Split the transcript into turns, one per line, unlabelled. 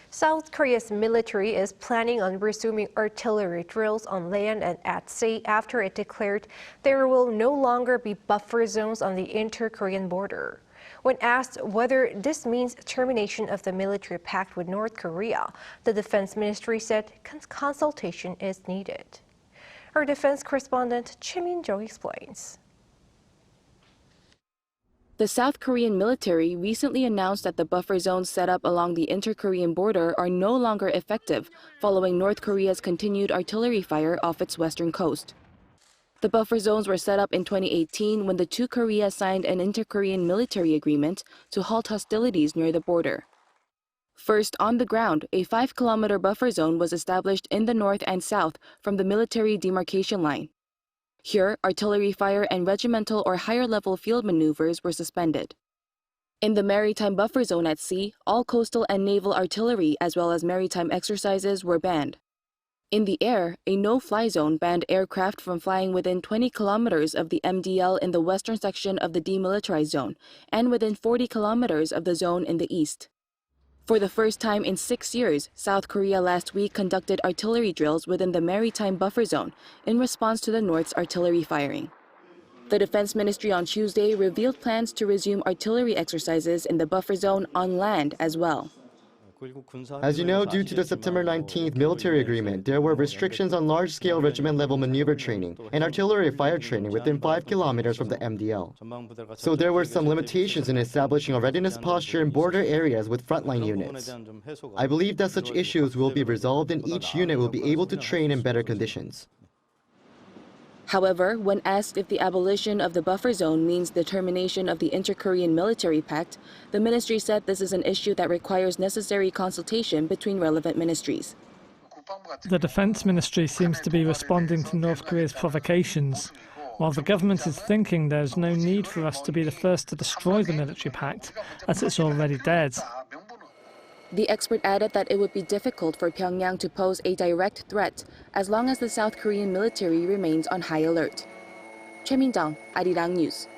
South Korea's military is planning on resuming artillery drills on land and at sea after it declared there will no longer be buffer zones on the inter-Korean border. When asked whether this means termination of the military pact with North Korea, the Defense Ministry said consultation is needed. Our defense correspondent Choi Min-jung explains.
The South Korean military recently announced that the buffer zones set up along the inter-Korean border are no longer effective following North Korea's continued artillery fire off its western coast. The buffer zones were set up in 2018 when the two Koreas signed an inter-Korean military agreement to halt hostilities near the border. First, on the ground, a 5-kilometer buffer zone was established in the north and south from the Military Demarcation Line. Here, artillery fire and regimental or higher-level field maneuvers were suspended. In the maritime buffer zone at sea, all coastal and naval artillery as well as maritime exercises were banned. In the air, a no-fly zone banned aircraft from flying within 20 kilometers of the MDL in the western section of the demilitarized zone and within 40 kilometers of the zone in the east. For the first time in 6 years, South Korea last week conducted artillery drills within the maritime buffer zone in response to the North's artillery firing. The Defense Ministry on Tuesday revealed plans to resume artillery exercises in the buffer zone on land as well.
As you know, due to the September 19th military agreement, there were restrictions on large-scale regiment-level maneuver training and artillery fire training within 5 kilometers from the MDL. So there were some limitations in establishing a readiness posture in border areas with frontline units. I believe that such issues will be resolved and each unit will be able to train in better conditions.
However, when asked if the abolition of the buffer zone means the termination of the inter-Korean military pact, the ministry said this is an issue that requires necessary consultation between relevant ministries.
The Defense Ministry seems to be responding to North Korea's provocations, while the government is thinking there's no need for us to be the first to destroy the military pact, as it's already dead.
The expert added that it would be difficult for Pyongyang to pose a direct threat as long as the South Korean military remains on high alert. Choi Min-jung, Arirang News.